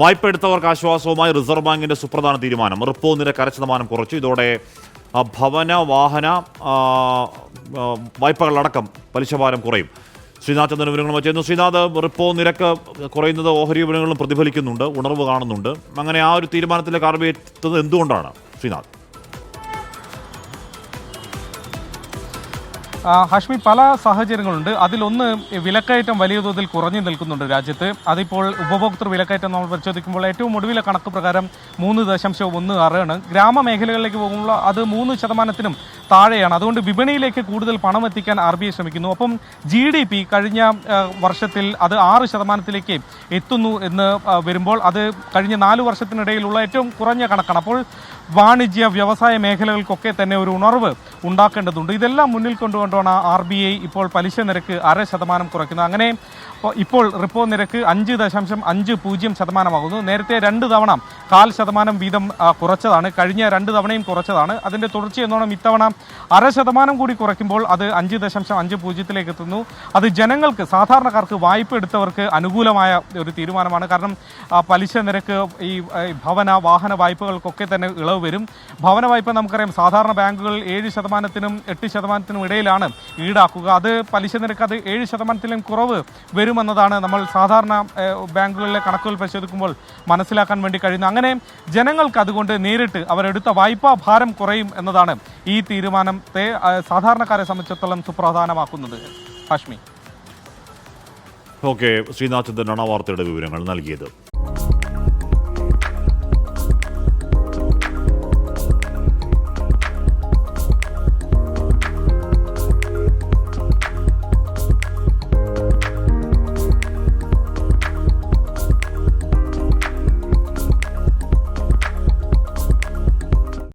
വായ്പ എടുത്തവർക്ക് ആശ്വാസവുമായി റിസർവ് ബാങ്കിന്റെ സുപ്രധാന തീരുമാനം. റിപ്പോ നിരക്ക് 1% കുറച്ചു. ഇതോടെ ഭവന വാഹന വായ്പകളടക്കം പലിശഭാരം കുറയും. ശ്രീനാഥ് ചന്ദ്രൻ വിവരങ്ങളുമായി ചേരുന്നു. ശ്രീനാഥ്, റിപ്പോ നിരക്ക് കുറയുന്നത് ഓഹരി വിപണികളിലും പ്രതിഫലിക്കുന്നുണ്ട്, ഉണർവ് കാണുന്നുണ്ട്. അങ്ങനെ ആ ഒരു തീരുമാനത്തിലേക്ക് RBI എത്തുന്നത് എന്തുകൊണ്ടാണ് ശ്രീനാഥ്? ഹാഷ്മി, പല സാഹചര്യങ്ങളുണ്ട്. അതിലൊന്ന്, വിലക്കയറ്റം വലിയ തോതിൽ കുറഞ്ഞു നിൽക്കുന്നുണ്ട് രാജ്യത്ത്. അതിപ്പോൾ ഉപഭോക്തൃ വിലക്കയറ്റം നമ്മൾ പരിശോധിക്കുമ്പോൾ ഏറ്റവും ഒടുവിലെ കണക്ക് പ്രകാരം 3.16 ആണ്. ഗ്രാമമേഖലകളിലേക്ക് പോകുമ്പോൾ അത് 3%-നും താഴെയാണ്. അതുകൊണ്ട് വിപണിയിലേക്ക് കൂടുതൽ പണം എത്തിക്കാൻ RBI ശ്രമിക്കുന്നു. ഒപ്പം GDP കഴിഞ്ഞ വർഷത്തിൽ അത് 6%-ലേക്ക് എത്തുന്നു എന്ന് വരുമ്പോൾ അത് കഴിഞ്ഞ 4 വർഷത്തിനിടയിലുള്ള ഏറ്റവും കുറഞ്ഞ കണക്കാണ്. അപ്പോൾ വാണിജ്യ വ്യവസായ മേഖലകൾക്കൊക്കെ തന്നെ ഒരു ഉണർവ് ഉണ്ടാക്കേണ്ടതുണ്ട്. ഇതെല്ലാം മുന്നിൽ കൊണ്ടുകൊണ്ടാണ് RBI ഇപ്പോൾ പലിശ നിരക്ക് 0.5% കുറയ്ക്കുന്നത്. അങ്ങനെ ഇപ്പോൾ റിപ്പോ നിരക്ക് 5.50% നേരത്തെ 2 തവണ 0.25% വീതം കുറച്ചതാണ്. കഴിഞ്ഞ 2 തവണയും കുറച്ചതാണ്. അതിൻ്റെ തുടർച്ചയെന്നോണം ഇത്തവണ 0.5% കൂടി കുറയ്ക്കുമ്പോൾ അത് 5.50-ലേക്ക് എത്തുന്നു. അത് ജനങ്ങൾക്ക്, സാധാരണക്കാർക്ക്, വായ്പ എടുത്തവർക്ക് അനുകൂലമായ ഒരു തീരുമാനമാണ്. കാരണം പലിശ നിരക്ക് ഈ ഭവന വാഹന വായ്പകൾക്കൊക്കെ തന്നെ ഇളവ് വരും. ഭവന വായ്പ നമുക്കറിയാം, സാധാരണ ബാങ്കുകൾ 7%-നും 8%-നും ഇടയിലാണ് ഈടാക്കുക. അത് പലിശ നിരക്ക് അത് 7%-ലും കുറവ് വരുമെന്നതാണ് നമ്മൾ സാധാരണ ബാങ്കുകളിലെ കണക്കുകൾ പരിശോധിക്കുമ്പോൾ മനസ്സിലാക്കാൻ വേണ്ടി കഴിയുന്നത്. അങ്ങനെ ജനങ്ങൾക്ക് അതുകൊണ്ട് നേരിട്ട് അവരെടുത്ത വായ്പാ ഭാരം കുറയും എന്നതാണ് ഈ തീരുമാനത്തെ സാധാരണക്കാരെ സംബന്ധിച്ചിടത്തോളം സുപ്രധാനമാക്കുന്നത്. ഹാഷ്മി. ഓക്കെ, ശ്രീനാഥ് ചന്ദ്രനാണ് വാർത്തയുടെ വിവരങ്ങൾ നൽകിയത്.